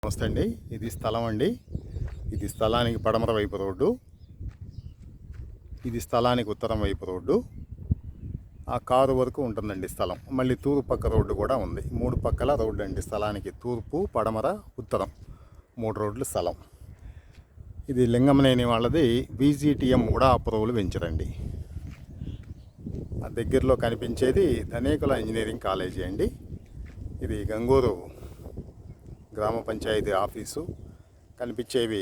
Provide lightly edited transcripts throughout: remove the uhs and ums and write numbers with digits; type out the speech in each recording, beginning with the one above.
నమస్తే అండి. ఇది స్థలం అండి. ఇది స్థలానికి పడమర వైపు రోడ్డు, ఇది స్థలానికి ఉత్తరం వైపు రోడ్డు. ఆ కారు వరకు ఉంటుందండి స్థలం. మళ్ళీ తూర్పు పక్క రోడ్డు కూడా ఉంది. 3 పక్కల రోడ్డు అండి స్థలానికి. తూర్పు, పడమర, ఉత్తరం 3 రోడ్లు స్థలం. ఇది లింగమనేని వాళ్ళది VGTM కూడా అప్రూవల్ వెంచరండి. ఆ దగ్గరలో కనిపించేది ధనేకుల ఇంజనీరింగ్ కాలేజీ అండి. ఇది గంగూరు గ్రామ పంచాయతీ ఆఫీసు. కనిపించేవి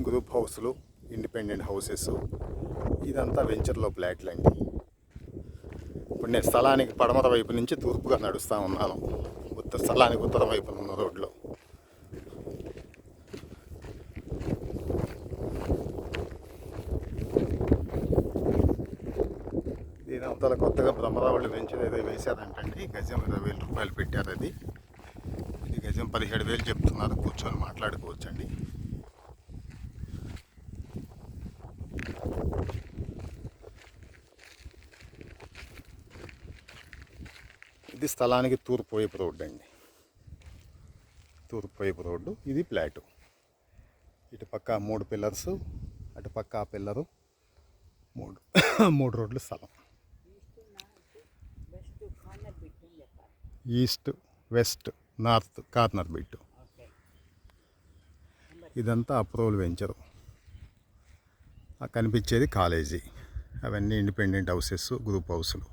గ్రూప్ హౌస్లు, ఇండిపెండెంట్ హౌసెస్. ఇదంతా వెంచర్లో ఫ్లాట్లు అండి. ఇప్పుడు నేను స్థలానికి పడమర వైపు నుంచి తూర్పుగా నడుస్తూ ఉన్నాను. స్థలానికి ఉత్తరం వైపున ఉన్న రోడ్లో. దీని అవతల కొత్తగా బ్రహ్మరావుళ్ళు వెంచర్ ఏదో వేశారంటండి. గజం 20,000 రూపాయలు పెట్టారు. అది ఇది గజం 17,000 చెప్తున్నారు. కూర్చొని మాట్లాడుకోవచ్చండి. ఇది స్థలానికి తూర్పు వైపు రోడ్డు అండి. తూర్పు వైపు రోడ్డు. ఇది ఫ్లాటు. ఇటు పక్క 3 పిల్లర్స్, అటు పక్క ఆ పిల్లరు, 3 రోడ్లు స్థలం. East, west, north corner bit. ఇదంతా అప్రూవల్ వెంచరు. కనిపించేది కాలేజీ. అవన్నీ ఇండిపెండెంట్ హౌసెస్, గ్రూప్ హౌస్లు.